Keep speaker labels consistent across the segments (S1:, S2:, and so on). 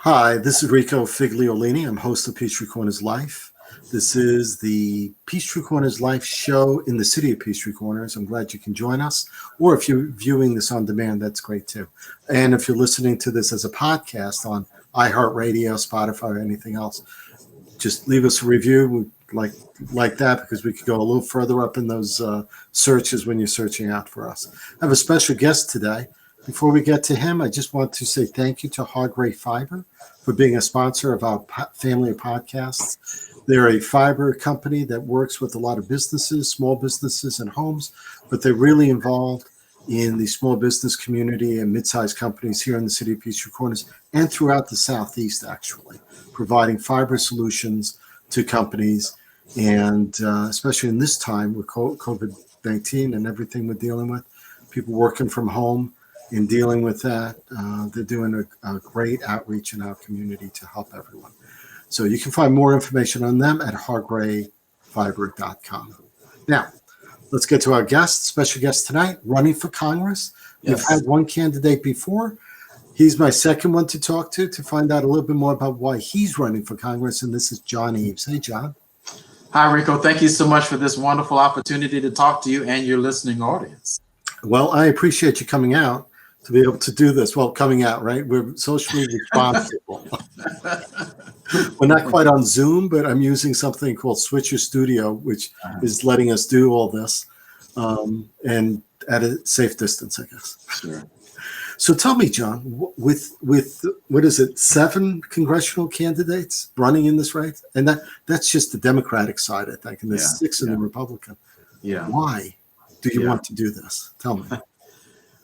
S1: Hi, this is Rico Figliolini. I'm host of Peachtree Corners Life. This is the Peachtree Corners Life show in the city of Peachtree Corners. I'm glad you can join us. Or if you're viewing this on demand, that's great too. And if you're listening to this as a podcast on iHeartRadio, Spotify, or anything else, just leave us a review. We like that because we could go a little further up in those searches when you're searching out for us. I have a special guest today. Before we get to him, I just want to say thank you to Hargray Fiber for being a sponsor of our family of podcasts. They're a fiber company that works with a lot of businesses, small businesses and homes, but they're really involved in the small business community and mid-sized companies here in the city of Peachtree Corners and throughout the Southeast, actually, providing fiber solutions to companies. And especially in this time with COVID-19 and everything we're dealing with, people working from home, in dealing with that, they're doing a great outreach in our community to help everyone. So you can find more information on them at hargrayfiber.com. Now, let's get to our guest, special guest tonight, running for Congress. Yes. We've had one candidate before. He's my second one to talk to find out a little bit more about why he's running for Congress, and this is John Eaves. Hey, John.
S2: Hi, Rico. Thank you so much for this wonderful opportunity to talk to you and your listening audience.
S1: Well, I appreciate you coming out to be able to do this. Well, coming out, right? We're socially responsible. We're not quite on Zoom, but I'm using something called Switcher Studio, which is letting us do all this and at a safe distance, I guess.
S2: Sure.
S1: So tell me, John, with what is it, 7 congressional candidates running in this race? And that's just the Democratic side, I think, and there's 6 in the Republican.
S2: Yeah.
S1: Why do you want to do this? Tell me.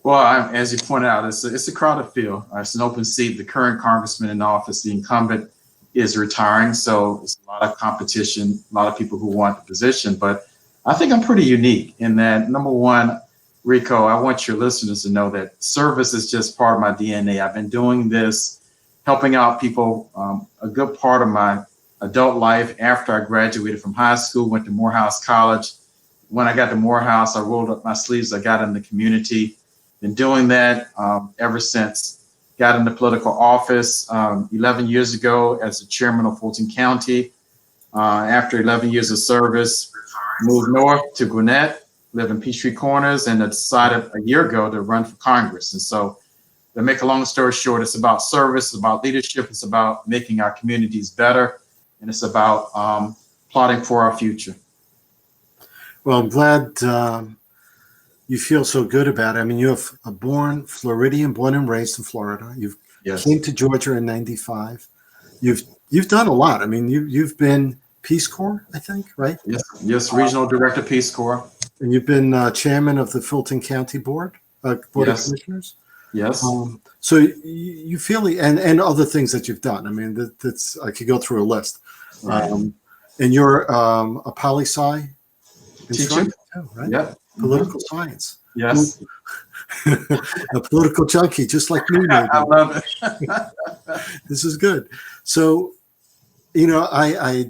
S2: Well, as you pointed out, it's a crowded field. It's an open seat. The current congressman in office, the incumbent, is retiring. So it's a lot of competition, a lot of people who want the position. But I think I'm pretty unique in that, number one, Rico, I want your listeners to know that service is just part of my DNA. I've been doing this, helping out people a good part of my adult life. After I graduated from high school, went to Morehouse College. When I got to Morehouse, I rolled up my sleeves. I got in the community. Been doing that ever since. Got into political office 11 years ago as the chairman of Fulton County. After 11 years of service, moved north to Gwinnett, live in Peachtree Corners, and I decided a year ago to run for Congress. And so, to make a long story short, it's about service, it's about leadership, it's about making our communities better, and it's about plotting for our future.
S1: Well, I'm glad you feel so good about it. I mean, you're a born Floridian, born and raised in Florida. You've came to Georgia in '95. You've done a lot. I mean, you've been Peace Corps, I think, right?
S2: Yes, Regional Director, Peace Corps.
S1: And you've been chairman of the Fulton County Board of Commissioners.
S2: Yes.
S1: So you feel and other things that you've done. I mean, that's I could go through a list.
S2: Right.
S1: And you're a poli-sci
S2: teacher,
S1: too, right?
S2: Yeah.
S1: Political science.
S2: Yes.
S1: A political junkie, just like me. Maybe.
S2: I love it.
S1: This is good. So, I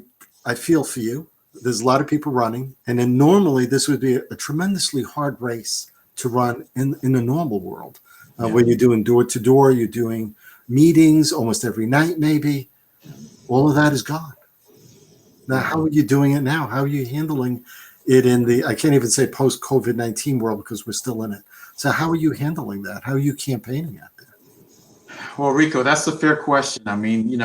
S1: feel for you. There's a lot of people running, and then normally this would be a tremendously hard race to run in the normal world, when you're doing door to door, you're doing meetings almost every night, maybe. All of that is gone. Now, how are you doing it now? How are you handling it in the, I can't even say post COVID-19 world because we're still in it. So how are you handling that? How are you campaigning out there?
S2: Well, Rico, that's a fair question. I mean,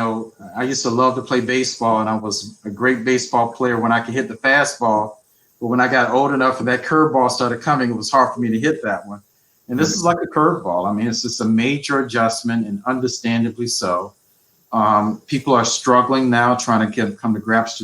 S2: I used to love to play baseball, and I was a great baseball player when I could hit the fastball. But when I got old enough and that curveball started coming, it was hard for me to hit that one. And this is like a curveball. I mean, it's just a major adjustment, and understandably so. People are struggling now, trying to come to grips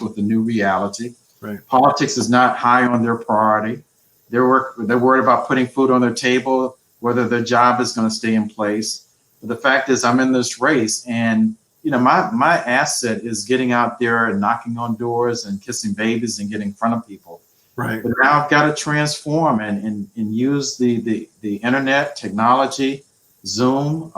S2: with the new reality.
S1: Right.
S2: Politics is not high on their priority. They're worried about putting food on their table, whether their job is going to stay in place. But the fact is, I'm in this race, and my asset is getting out there and knocking on doors and kissing babies and getting in front of people.
S1: Right.
S2: But now I've got to transform and use the internet, technology, Zoom,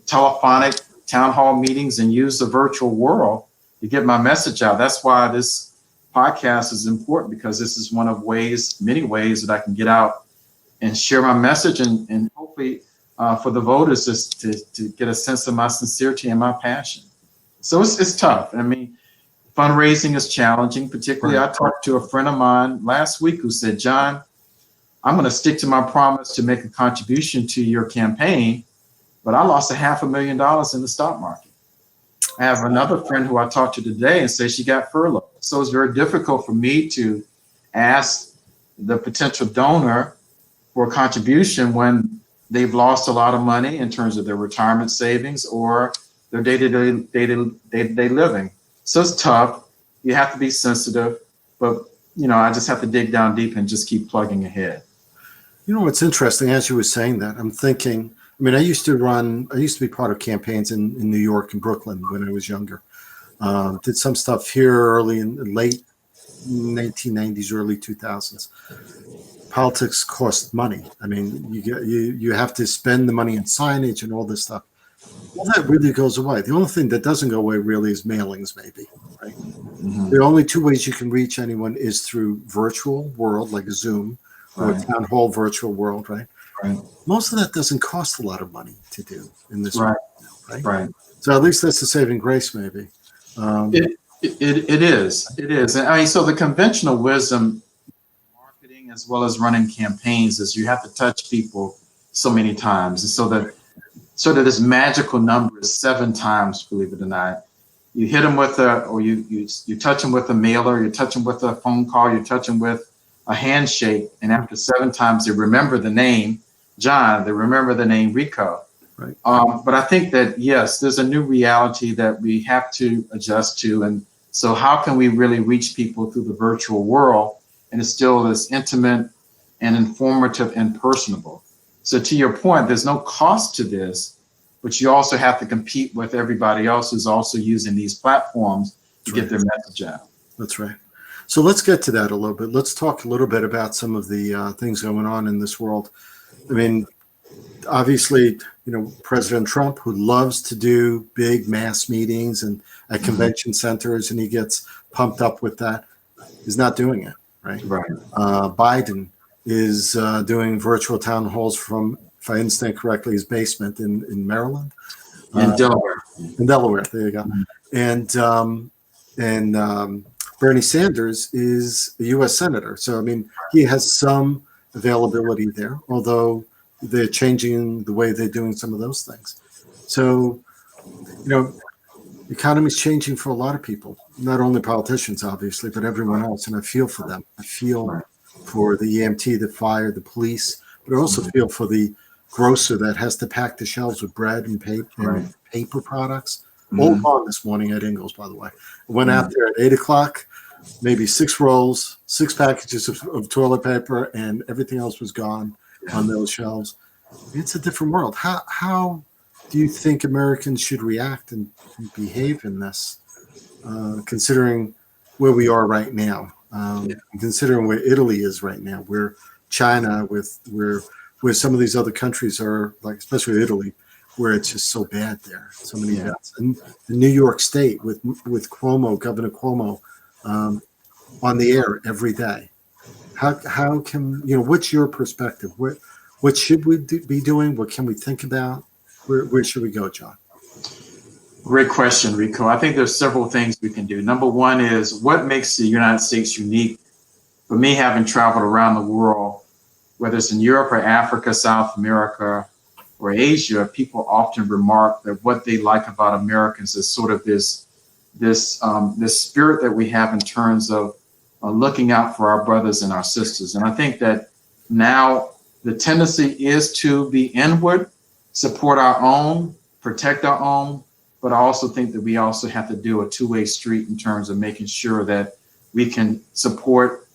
S2: telephonic town hall meetings, and use the virtual world to get my message out. That's why this podcast is important, because this is one of many ways that I can get out and share my message and hopefully for the voters just to get a sense of my sincerity and my passion. So it's tough. I mean, fundraising is challenging. Particularly, I talked to a friend of mine last week who said, John, I'm going to stick to my promise to make a contribution to your campaign, but I lost $500,000 in the stock market. I have another friend who I talked to today and says she got furloughed. So it's very difficult for me to ask the potential donor for a contribution when they've lost a lot of money in terms of their retirement savings or their day-to-day living. So it's tough. You have to be sensitive, but I just have to dig down deep and just keep plugging ahead.
S1: You know, what's interesting, as you were saying that, I'm thinking, I mean, I used to be part of campaigns in New York and Brooklyn when I was younger. Did some stuff here early in late 1990s, early 2000s. Politics cost money. I mean, you have to spend the money in signage and all this stuff. All that really goes away. The only thing that doesn't go away really is mailings, maybe, right? Mm-hmm. The only two ways you can reach anyone is through virtual world, like a Zoom, or a town hall virtual world, right? Right. Most of that doesn't cost a lot of money to do in this world, right? Right. So at least that's a saving grace, maybe.
S2: It is. And I mean, so the conventional wisdom, marketing as well as running campaigns, is you have to touch people so many times, and so that sort of this magical number is 7 times, believe it or not. You hit them with you touch them with a mailer, you touch them with a phone call, you touch them with a handshake, and after 7 times they remember the name John, they remember the name Rico.
S1: Right.
S2: But I think that, yes, there's a new reality that we have to adjust to. And so how can we really reach people through the virtual world and it's still as intimate and informative and personable? So to your point, there's no cost to this, but you also have to compete with everybody else who's also using these platforms to get their message out.
S1: That's right. So let's get to that a little bit. Let's talk a little bit about some of the things going on in this world. I mean, obviously, President Trump, who loves to do big mass meetings and at convention centers, and he gets pumped up with that, is not doing it, right?
S2: Right.
S1: Biden is doing virtual town halls from, if I understand correctly, his basement in Maryland.
S2: In Delaware.
S1: In Delaware, there you go. And Bernie Sanders is a U.S. Senator. So, I mean, he has some availability there, although they're changing the way they're doing some of those things. So, the economy's changing for a lot of people, not only politicians, obviously, but everyone else. And I feel for them. I feel for the EMT, the fire, the police, but I also feel for the grocer that has to pack the shelves with bread and paper products. All gone this morning at Ingles, by the way. I went out there at 8 o'clock, maybe 6 rolls, 6 packages of toilet paper, and everything else was gone on those shelves. It's a different world. How do you think Americans should react and behave in this, considering where we are right now, considering where Italy is right now, where China, where some of these other countries are, like especially Italy, where it's just so bad there, so many deaths, and New York State with Cuomo, Governor Cuomo, on the air every day. How can what's your perspective? What should we be doing? What can we think about? Where should we go, John?
S2: Great question, Rico. I think there's several things we can do. Number one is, what makes the United States unique? For me, having traveled around the world, whether it's in Europe or Africa, South America, or Asia, people often remark that what they like about Americans is sort of this spirit that we have in terms of looking out for our brothers and our sisters. And I think that now the tendency is to be inward, support our own, protect our own, but I also think that we also have to do a two-way street in terms of making sure that we can support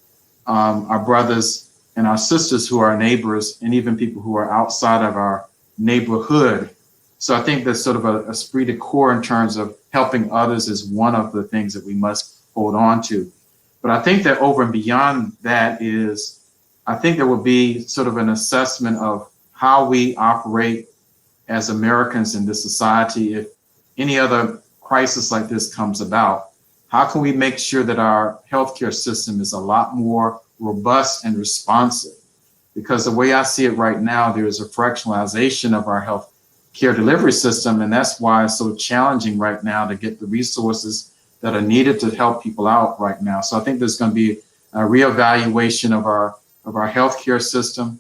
S2: our brothers and our sisters who are neighbors, and even people who are outside of our neighborhood. So I think that's sort of a esprit de corps in terms of helping others is one of the things that we must hold on to. But I think that over and beyond that is, I think there will be sort of an assessment of how we operate as Americans in this society. If any other crisis like this comes about, how can we make sure that our healthcare system is a lot more robust and responsive? because the way I see it right now, there is a fractionalization of our health care delivery system, and that's why it's so challenging right now to get the resources that are needed to help people out right now. So I think there's going to be a reevaluation of our healthcare system.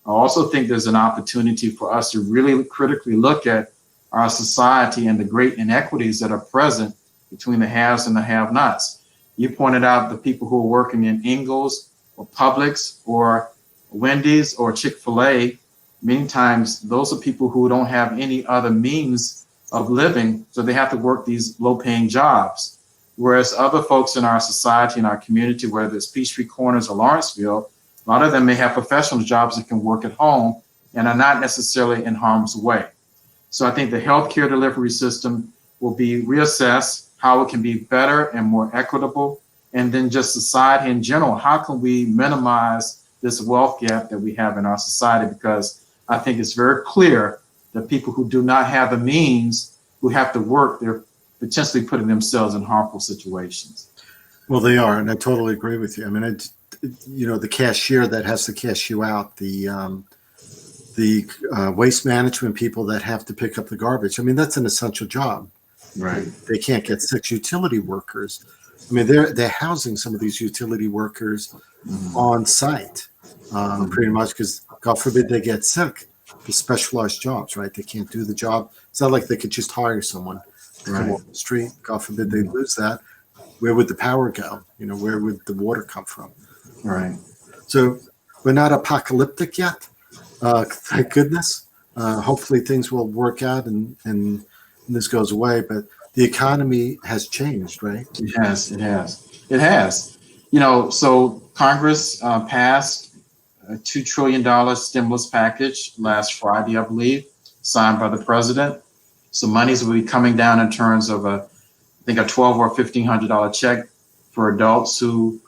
S2: I also think there's an opportunity for us to really critically look at our society and the great inequities that are present between the haves and the have-nots. You pointed out the people who are working in Ingles or Publix or Wendy's or Chick-fil-A. Many times those are people who don't have any other means of living, so they have to work these low-paying jobs. Whereas other folks in our society, in our community, whether it's Peachtree Corners or Lawrenceville, a lot of them may have professional jobs that can work at home and are not necessarily in harm's way. So I think the healthcare delivery system will be reassessed, how it can be better and more equitable, and then just society in general. How can we minimize this wealth gap that we have in our society? Because I think it's very clear that people who do not have the means, who have to work, they're potentially putting themselves in harmful situations.
S1: Well, they are, and I totally agree with you. I mean, the cashier that has to cash you out, the waste management people that have to pick up the garbage. I mean, that's an essential job.
S2: Right.
S1: They can't get sick. Utility workers. I mean, they're housing some of these utility workers on site, pretty much, because God forbid they get sick. The specialized jobs, right? They can't do the job. It's not like they could just hire someone to come off the street. God forbid they lose that. Where would the power go? Where would the water come from?
S2: Right.
S1: So we're not apocalyptic yet. Thank goodness. Hopefully things will work out and this goes away. But the economy has changed, right?
S2: It has. So Congress passed a $2 trillion stimulus package last Friday, I believe, signed by the president. So monies will be coming down in terms of I think a $1,200 or $1,500 check for adults who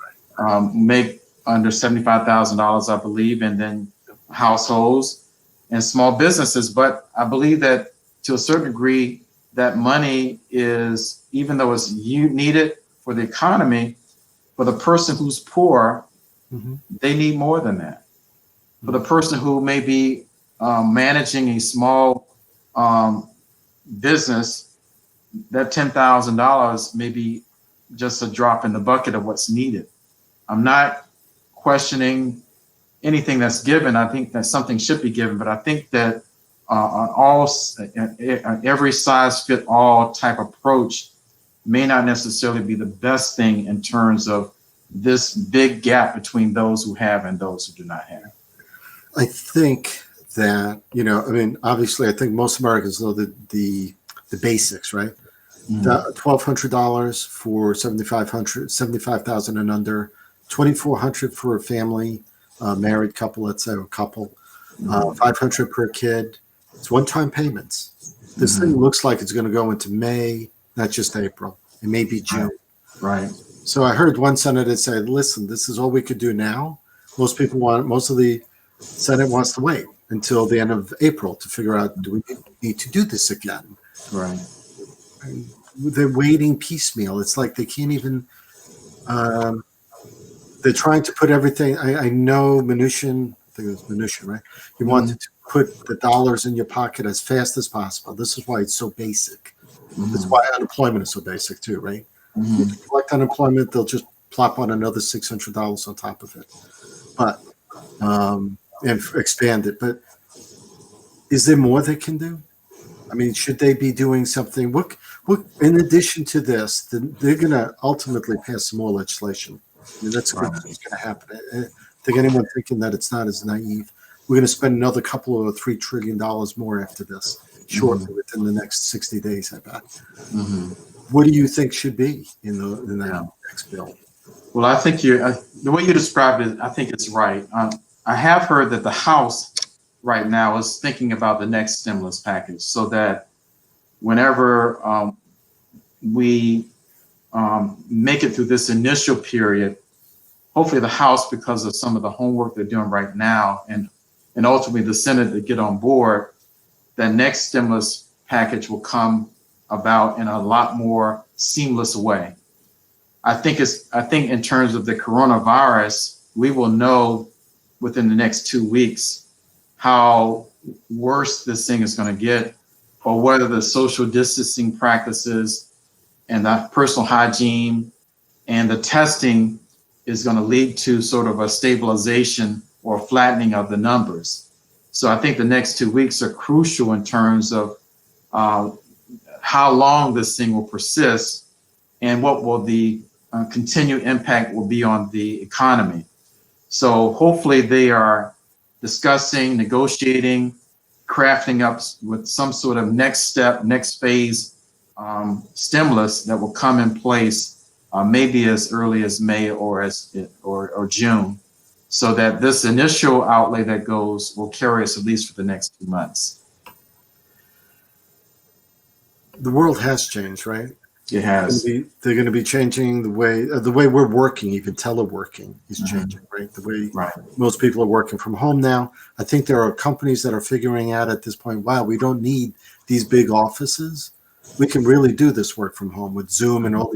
S2: make under $75,000, I believe, and then households and small businesses. But I believe that to a certain degree, that money is, even though it's needed for the economy, for the person who's poor, they need more than that. For the person who may be managing a small business, that $10,000 may be just a drop in the bucket of what's needed. I'm not questioning anything that's given. I think that something should be given, but I think that every size fit all type approach may not necessarily be the best thing in terms of this big gap between those who have and those who do not have.
S1: I think that, obviously I think most Americans know the basics, right? The $1,200 for 75,000 and under, $2,400 for a family, married couple, let's say, a couple, $500 per kid. It's one-time payments. This thing looks like it's going to go into May, not just April. It may be June.
S2: Right.
S1: So I heard one senator say, listen, this is all we could do now. Most of the Senate wants to wait until the end of April to figure out, do we need to do this again?
S2: Right.
S1: They're waiting piecemeal. It's like they can't even, they're trying to put everything. I know Mnuchin, I think it was Mnuchin, right? He wanted to put the dollars in your pocket as fast as possible. This is why it's so basic. That's why unemployment is so basic too, right? If you collect unemployment, they'll just plop on another $600 on top of it. But, and expand it. But is there more they can do? I mean, should they be doing something? What in addition to this, they're going to ultimately pass some more legislation. I mean, that's what's going to happen. I think anyone thinking that it's not as naive. We're going to spend another couple or $3 trillion more after this, shortly within the next 60 days, I bet. What do you think should be in that next bill?
S2: Well, I think the way you described it, I think it's right. I have heard that the House right now is thinking about the next stimulus package, so that whenever we make it through this initial period, hopefully the House, because of some of the homework they're doing right now, and ultimately the Senate to get on board, that next stimulus package will come about in a lot more seamless way. I think in terms of the coronavirus, we will know within the next 2 weeks how worse this thing is going to get, or whether the social distancing practices and the personal hygiene and the testing is going to lead to sort of a stabilization or flattening of the numbers. So I think the next 2 weeks are crucial in terms of how long this thing will persist and what will the continued impact will be on the economy. So hopefully they are discussing, negotiating, crafting up with some sort of next step, next phase stimulus that will come in place maybe as early as May or June, so that this initial outlay that goes will carry us at least for the next 2 months.
S1: The world has changed, right?
S2: It has.
S1: They're going to be changing the way we're working. Even teleworking is changing, right? The way most people are working from home now. I think there are companies that are figuring out at this point, wow, we don't need these big offices. We can really do this work from home with Zoom and all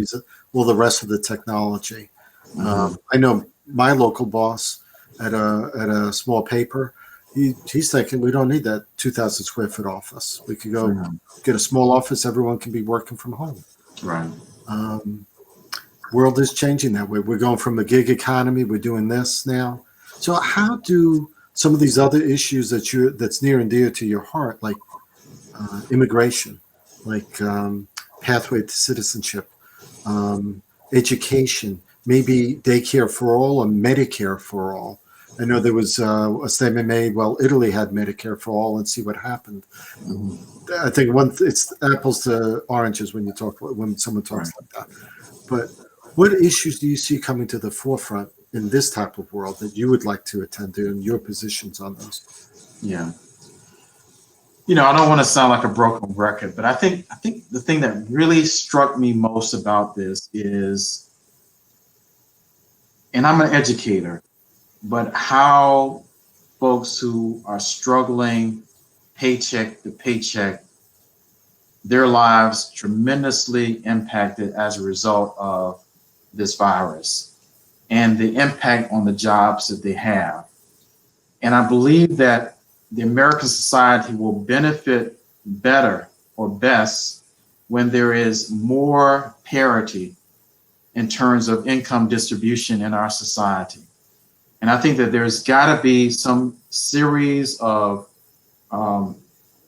S1: the rest of the technology. I know my local boss at a small paper. He's thinking we don't need that 2,000 square foot office. We could go get a small office. Everyone can be working from home.
S2: Right.
S1: World is changing that way. We're going from a gig economy. We're doing this now. So how do some of these other issues that's near and dear to your heart, like immigration, like pathway to citizenship, education, maybe daycare for all or Medicare for all? I know there was a statement made, well, Italy had Medicare for all, and see what happened. I think it's apples to oranges when someone talks like that. But what issues do you see coming to the forefront in this type of world that you would like to attend to, and your positions on those?
S2: Yeah. I don't want to sound like a broken record, but I think the thing that really struck me most about this is, and I'm an educator, but how folks who are struggling paycheck to paycheck, their lives tremendously impacted as a result of this virus and the impact on the jobs that they have. And I believe that the American society will benefit better or best when there is more parity in terms of income distribution in our society. And I think that there's got to be some series of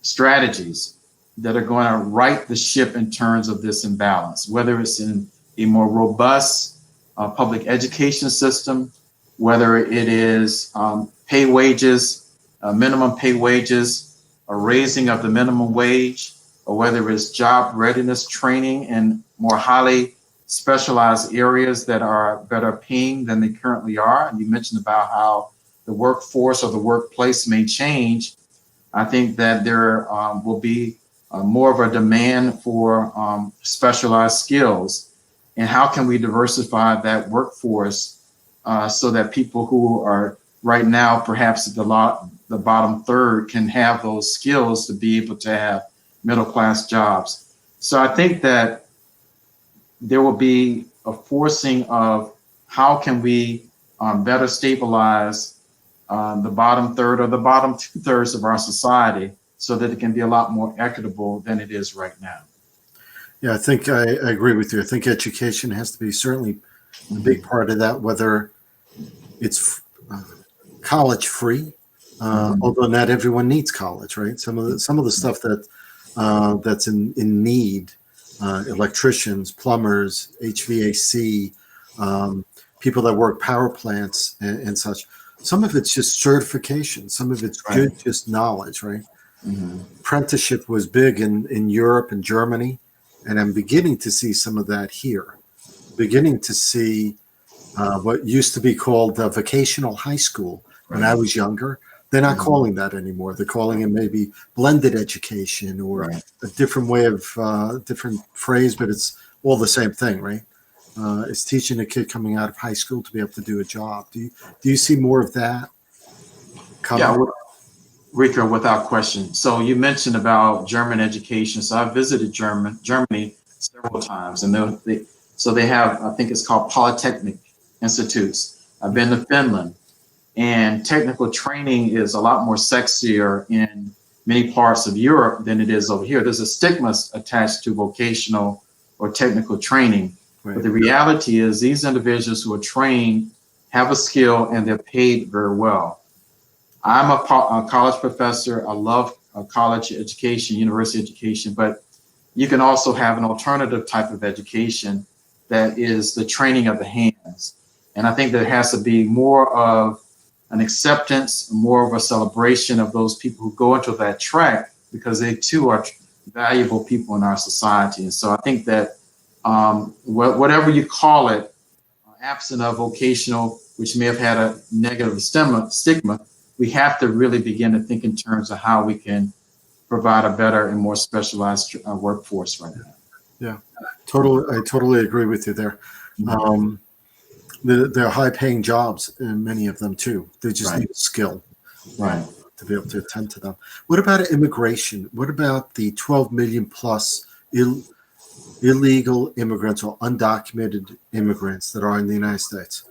S2: strategies that are going to right the ship in terms of this imbalance, whether it's in a more robust public education system, whether it is pay wages, minimum pay wages, a raising of the minimum wage, or whether it's job readiness training in more highly specialized areas that are better paying than they currently are. And you mentioned about how the workforce or the workplace may change. I think that there will be more of a demand for specialized skills. And how can we diversify that workforce so that people who are right now perhaps at the bottom third can have those skills to be able to have middle class jobs? So I think that there will be a forcing of how can we better stabilize the bottom third or the bottom 2/3 of our society so that it can be a lot more equitable than it is right now.
S1: Yeah, I think I agree with you. I think education has to be certainly a big part of that, whether it's college free, although not everyone needs college, right? Some of the stuff that's in need. Electricians, plumbers, HVAC, people that work power plants and such. Some of it's just certification. Some of it's good, just knowledge, right? Apprenticeship was big in Europe and Germany, and I'm beginning to see some of that here. Beginning to see what used to be called vocational high school when I was younger. They're not calling that anymore. They're calling it maybe blended education or a different way of different phrase, but it's all the same thing, right? It's teaching a kid coming out of high school to be able to do a job. Do you see more of that coming?
S2: Yeah, Rico, without question. So you mentioned about German education. So I visited Germany several times, and they have, I think it's called Polytechnic Institutes. I've been to Finland. And technical training is a lot more sexier in many parts of Europe than it is over here. There's a stigma attached to vocational or technical training.
S1: Right.
S2: But the reality is these individuals who are trained have a skill and they're paid very well. I'm a college professor. I love college education, university education, but you can also have an alternative type of education that is the training of the hands. And I think there has to be more of an acceptance, more of a celebration of those people who go into that track, because they too are valuable people in our society. And so I think that whatever you call it, absent of vocational, which may have had a negative stigma, we have to really begin to think in terms of how we can provide a better and more specialized workforce right now.
S1: Yeah, I totally agree with you there. They're high-paying jobs, and many of them too. They just need a skill,
S2: right,
S1: to be able to attend to them. What about immigration? What about the 12 million plus illegal immigrants or undocumented immigrants that are in the United States?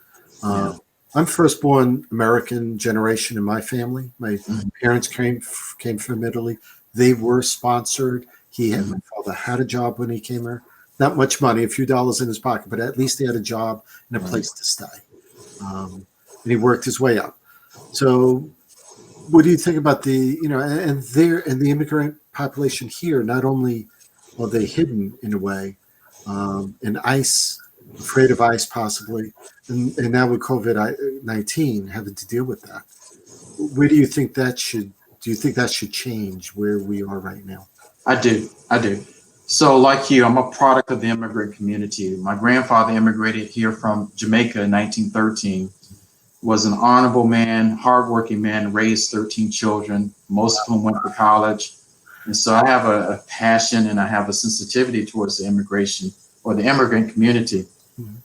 S1: I'm firstborn American generation in my family. My parents came from Italy. They were sponsored. My father had a job when he came here. Not much money, a few dollars in his pocket, but at least he had a job and a place to stay. And he worked his way up. So what do you think about and the immigrant population here? Not only are they hidden in a way, in ICE, afraid of ICE possibly, and now with COVID-19 having to deal with that. Where do you think that should change where we are right now? I do. So like you, I'm a product of the immigrant community. My grandfather immigrated here from Jamaica in 1913, was an honorable man, hardworking man, raised 13 children, most of whom went to college. And so I have a passion and I have a sensitivity towards the immigration or the immigrant community.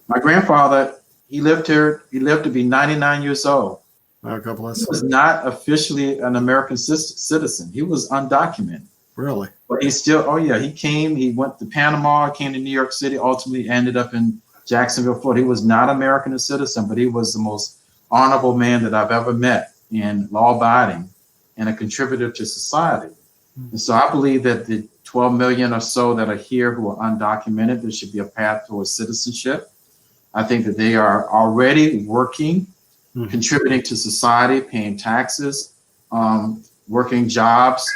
S1: My grandfather, he lived here, he lived to be 99 years old. God bless him.
S2: He was not officially an American citizen. He was undocumented.
S1: Really?
S2: But he still, he went to Panama, came to New York City, ultimately ended up in Jacksonville, Florida. He was not American a citizen, but he was the most honorable man that I've ever met, and law-abiding and a contributor to society. And so I believe that the 12 million or so that are here who are undocumented, there should be a path towards citizenship. I think that they are already working, contributing to society, paying taxes, working jobs,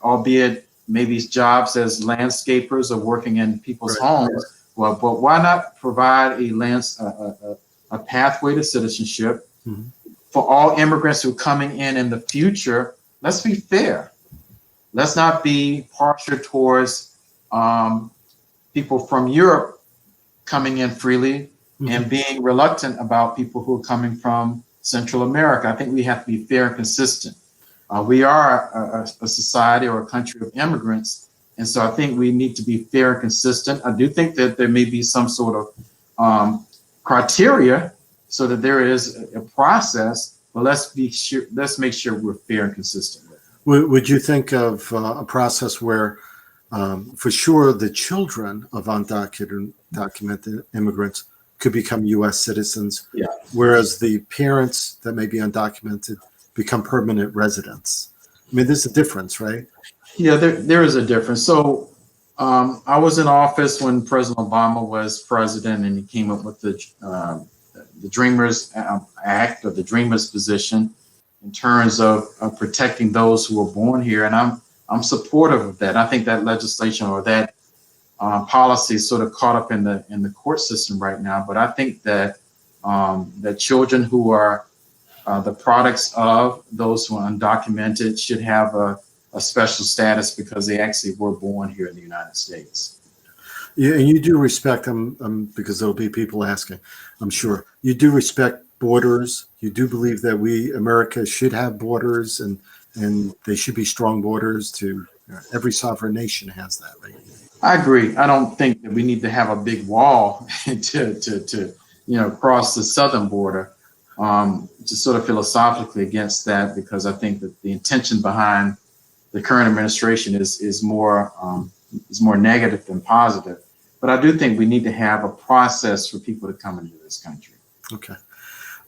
S2: albeit maybe jobs as landscapers or working in people's homes. Well, but why not provide a pathway to citizenship for all immigrants who are coming in the future? Let's be fair. Let's not be partial towards people from Europe coming in freely and being reluctant about people who are coming from Central America. I think we have to be fair and consistent. We are a society or a country of immigrants. And so I think we need to be fair and consistent. I do think that there may be some sort of criteria so that there is a process, but let's make sure we're fair and consistent with it.
S1: Would you think of a process where, for sure, the children of undocumented immigrants could become U.S. citizens, whereas the parents that may be undocumented become permanent residents? I mean, there's a difference, right?
S2: Yeah, there is a difference. So I was in office when President Obama was president, and he came up with the Dreamers Act, or the Dreamers position, in terms of protecting those who were born here. And I'm supportive of that. I think that legislation or that policy is sort of caught up in the court system right now. But I think that that children who are the products of those who are undocumented should have a special status because they actually were born here in the United States.
S1: Yeah, and you do respect them, because there'll be people asking, I'm sure. You do respect borders. You do believe that America should have borders, and they should be strong borders every sovereign nation has that, right?
S2: I agree. I don't think that we need to have a big wall to cross the southern border. Just sort of philosophically against that, because I think that the intention behind the current administration is more negative than positive. But I do think we need to have a process for people to come into this country.
S1: Okay.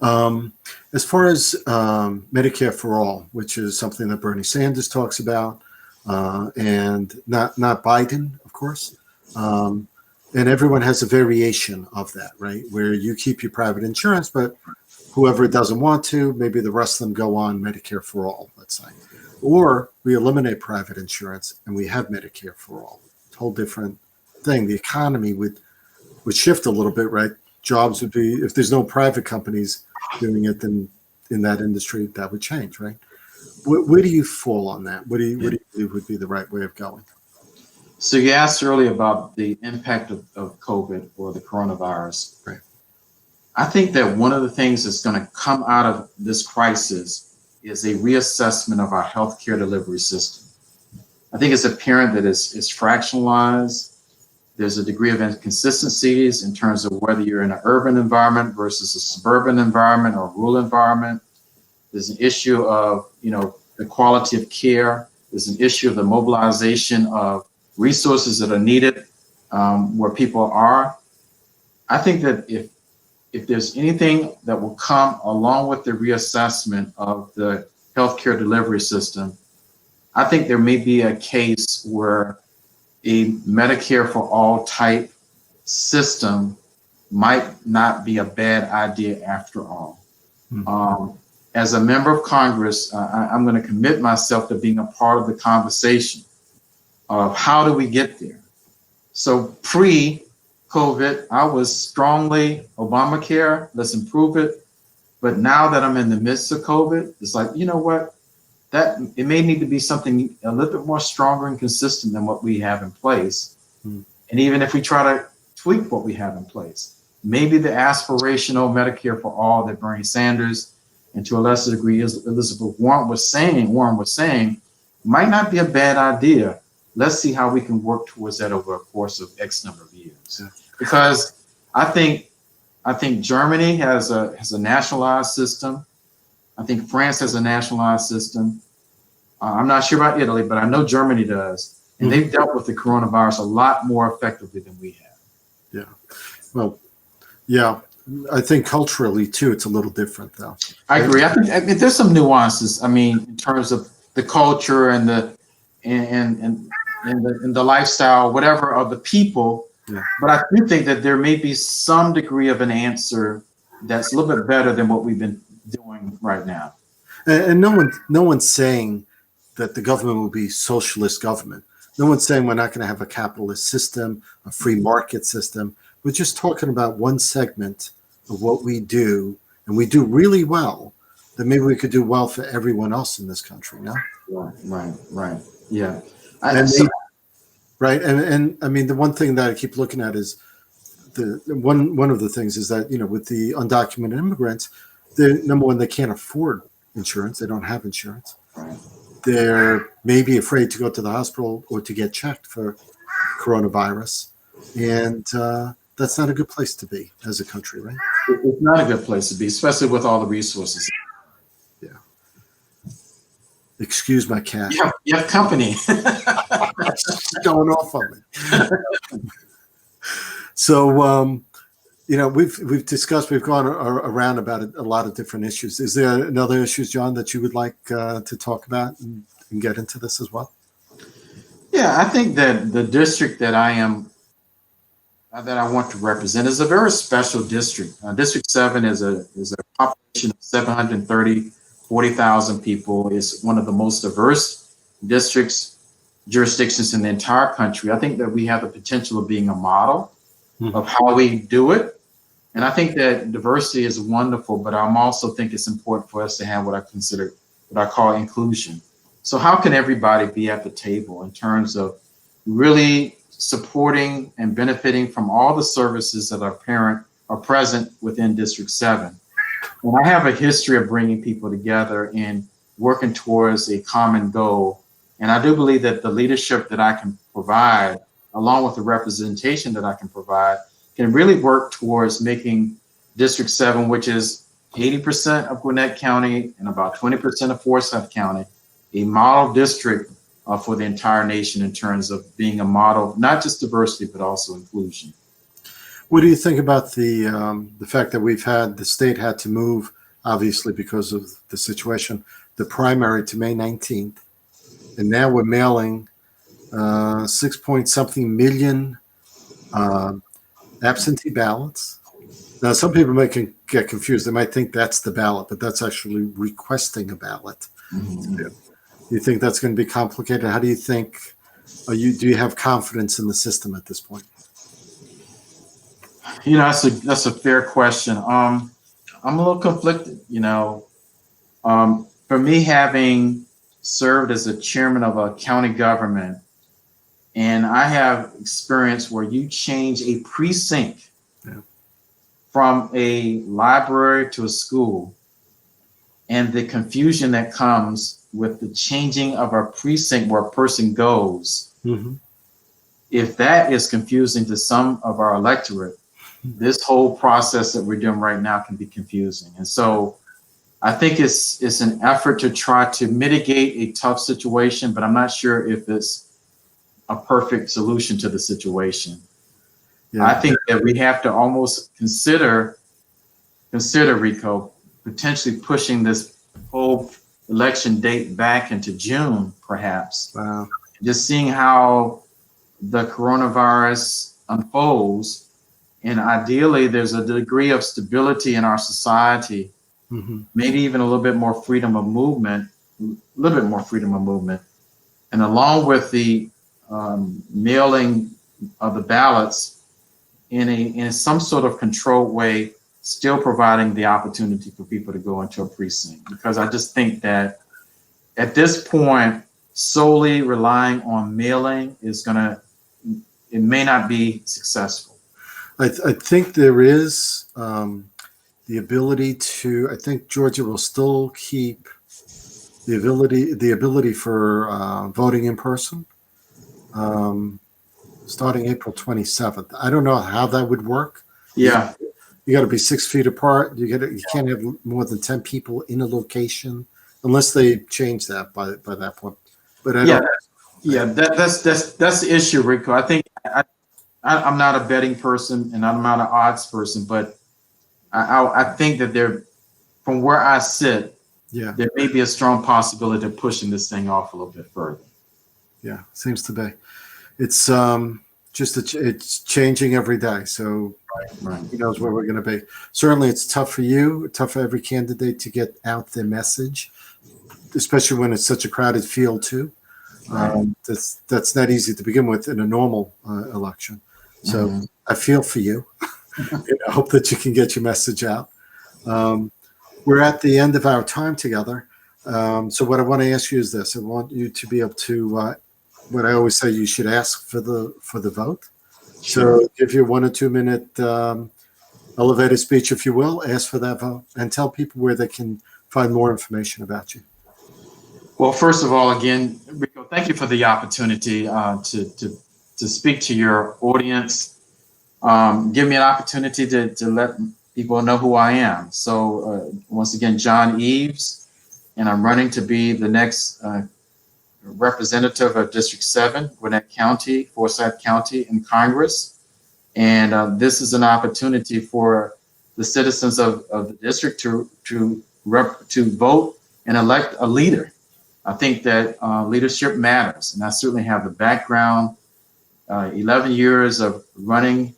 S1: As far as Medicare for all, which is something that Bernie Sanders talks about, and not Biden, of course, and everyone has a variation of that, right? Where you keep your private insurance, but whoever doesn't want to, maybe the rest of them go on Medicare for all, let's say. Or we eliminate private insurance and we have Medicare for all. It's a whole different thing. The economy would shift a little bit, right? Jobs would be, if there's no private companies doing it, then in that industry, that would change, right? Where do you fall on that? What do you believe would be the right way of going?
S2: So you asked earlier about the impact of COVID or the coronavirus.
S1: Right.
S2: I think that one of the things that's going to come out of this crisis is a reassessment of our healthcare delivery system. I think it's apparent that it's fractionalized. There's a degree of inconsistencies in terms of whether you're in an urban environment versus a suburban environment or a rural environment. There's an issue of, the quality of care. There's an issue of the mobilization of resources that are needed where people are. I think that if there's anything that will come along with the reassessment of the healthcare delivery system, I think there may be a case where a Medicare for all type system might not be a bad idea after all. Mm-hmm. As a member of Congress, I'm going to commit myself to being a part of the conversation of how do we get there. So pre-COVID, I was strongly Obamacare, let's improve it. But now that I'm in the midst of COVID, it's like, you know what? That it may need to be something a little bit more stronger and consistent than what we have in place. Mm. And even if we try to tweak what we have in place, maybe the aspirational Medicare for all that Bernie Sanders and to a lesser degree Elizabeth Warren was saying might not be a bad idea. Let's see how we can work towards that over a course of X number of years. Yeah. Because I think Germany has a nationalized system. I think France has a nationalized system. I'm not sure about Italy, but I know Germany does. And they've dealt with the coronavirus a lot more effectively than we have.
S1: Yeah. Well, yeah. I think culturally, too, it's a little different, though.
S2: I agree. I mean, there's some nuances. I mean, in terms of the culture and the lifestyle, whatever, of the people. Yeah. But I do think that there may be some degree of an answer that's a little bit better than what we've been doing right now.
S1: And no one's saying that the government will be socialist government. No one's saying we're not going to have a capitalist system, a free market system. We're just talking about one segment of what we do, and we do really well, that maybe we could do well for everyone else in this country, no?
S2: Right. Yeah.
S1: Right. And I mean, the one thing that I keep looking at is one of the things is that, with the undocumented immigrants, number one, they can't afford insurance. They don't have insurance.
S2: Right.
S1: They're maybe afraid to go to the hospital or to get checked for coronavirus. And that's not a good place to be as a country, right?
S2: It's not a good place to be, especially with all the resources.
S1: Yeah. Excuse my cat.
S2: You have company.
S1: She's going off on me. So, we've discussed, we've gone around about a lot of different issues. Is there another issues, John, that you would like to talk about and get into this as well?
S2: Yeah, I think that the district that I want to represent is a very special district. District 7 is a population of 40,000 people. It's one of the most diverse jurisdictions in the entire country. I think that we have the potential of being a model of how we do it. And I think that diversity is wonderful, but I also think it's important for us to have what I call inclusion. So how can everybody be at the table in terms of really supporting and benefiting from all the services that are present within District 7? And I have a history of bringing people together and working towards a common goal. And I do believe that the leadership that I can provide, along with the representation that I can provide, can really work towards making District 7, which is 80% of Gwinnett County and about 20% of Forsyth County, a model district for the entire nation in terms of being a model, not just diversity, but also inclusion.
S1: What do you think about the fact that the state had to move, obviously because of the situation, the primary to May 19th, and now we're mailing 6 point something million absentee ballots. Now, some people get confused. They might think that's the ballot, but that's actually requesting a ballot.
S2: Mhm.
S1: Do you think that's going to be complicated? How do you think? Do you have confidence in the system at this point?
S2: That's a fair question. I'm a little conflicted. For me, having served as a chairman of a county government, and I have experience where you change a precinct from a library to a school, and the confusion that comes with the changing of a precinct where a person goes.
S1: Mm-hmm.
S2: If that is confusing to some of our electorate, this whole process that we're doing right now can be confusing. And so I think it's an effort to try to mitigate a tough situation, but I'm not sure if it's a perfect solution to the situation.
S1: Yeah.
S2: I think that we have to almost consider, Rico, potentially pushing this whole election date back into June, perhaps.
S1: Wow.
S2: Just seeing how the coronavirus unfolds, and ideally there's a degree of stability in our society,
S1: Mm-hmm.
S2: maybe even a little bit more freedom of movement, and along with the mailing of the ballots in some sort of controlled way, still providing the opportunity for people to go into a precinct. Because I just think that at this point, solely relying on mailing it may not be successful.
S1: I think there is the ability to. I think Georgia will still keep the ability for voting in person, starting April 27th. I don't know how that would work.
S2: Yeah.
S1: You got to be 6 feet apart. You can't have more than 10 people in a location unless they change that by that point. But I don't.
S2: Yeah, that's the issue, Rico. I think I'm not a betting person and I'm not an odds person, but I think that from where I sit, there may be a strong possibility of pushing this thing off a little bit further.
S1: Yeah, seems to be. It's it's changing every day. So who knows where we're going to be? Certainly, it's tough for you, tough for every candidate to get out their message, especially when it's such a crowded field too. That's not easy to begin with in a normal election. So I feel for you. I hope that you can get your message out. We're at the end of our time together. So what I want to ask you is this: I want you to be able to. What I always say, you should ask for the vote.
S2: Sure.
S1: So give you 1 or 2 minute elevated speech, if you will, ask for that vote, and tell people where they can find more information about you.
S2: Well, first of all, again, Rico, thank you for the opportunity to speak to your audience. Give me an opportunity to let people know who I am. So once again, John Eaves, and I'm running to be the next representative of District 7, Gwinnett County, Forsyth County in Congress. And this is an opportunity for the citizens of the district to vote and elect a leader. I think that leadership matters, and I certainly have the background, 11 years of running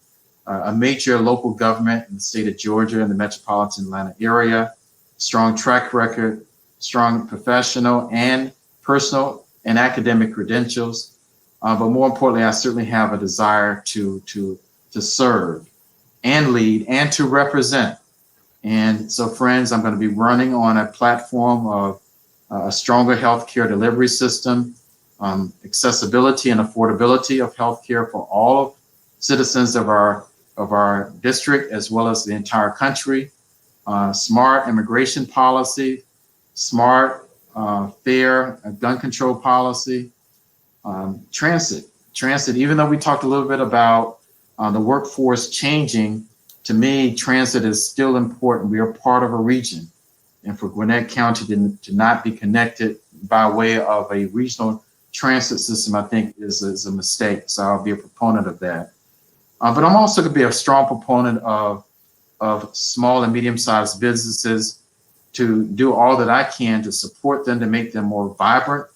S2: a major local government in the state of Georgia and the metropolitan Atlanta area, strong track record, strong professional and personal and academic credentials. But more importantly, I certainly have a desire to serve and lead and to represent. And so, friends, I'm going to be running on a platform of a stronger healthcare delivery system, accessibility and affordability of healthcare for all citizens of our district, as well as the entire country, smart immigration policy, smart, fair gun control policy, transit, even though we talked a little bit about the workforce changing, to me, transit is still important. We are part of a region. And for Gwinnett County to not be connected by way of a regional transit system, I think is a mistake. So I'll be a proponent of that. But I'm also going to be a strong proponent of small and medium-sized businesses to do all that I can to support them, to make them more vibrant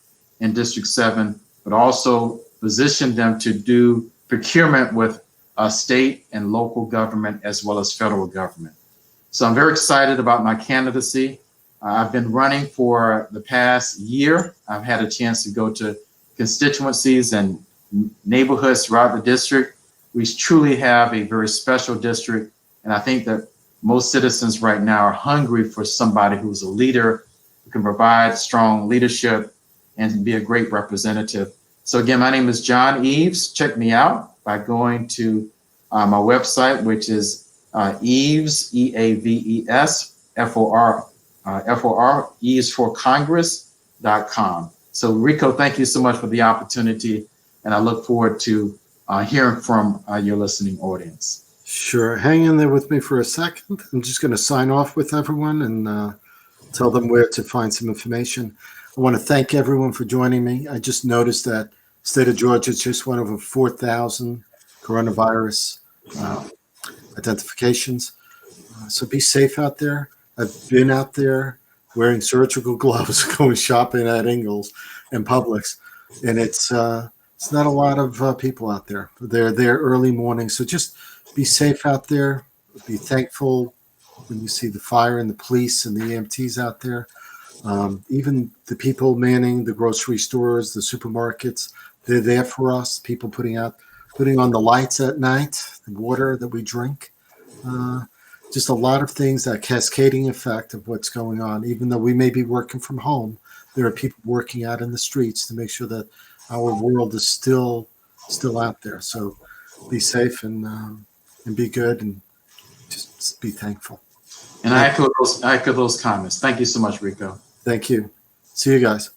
S2: in District 7, but also position them to do procurement with state and local government as well as federal government. So I'm very excited about my candidacy. I've been running for the past year. I've had a chance to go to constituencies and neighborhoods throughout the district. We truly have a very special district, and I think that most citizens right now are hungry for somebody who's a leader, who can provide strong leadership and be a great representative. So again, my name is John Eaves. Check me out by going to my website, which is Eaves, EAVES, FOR, Eaves for Congress.com. So Rico, thank you so much for the opportunity, and I look forward to hearing from your listening audience.
S1: Sure. Hang in there with me for a second. I'm just going to sign off with everyone and tell them where to find some information. I want to thank everyone for joining me. I just noticed that state of Georgia just went over 4,000 coronavirus identifications. So be safe out there. I've been out there wearing surgical gloves, going shopping at Ingles and Publix, and it's not a lot of people out there. They're there early morning, so just be safe out there. Be thankful when you see the fire and the police and the EMTs out there. Even the people manning the grocery stores, the supermarkets, they're there for us. People putting on the lights at night, the water that we drink. Just a lot of things, that cascading effect of what's going on. Even though we may be working from home, there are people working out in the streets to make sure that our world is still out there. So be safe and be good, and just be thankful.
S2: And I echo those comments. Thank you so much, Rico.
S1: Thank you. See you guys.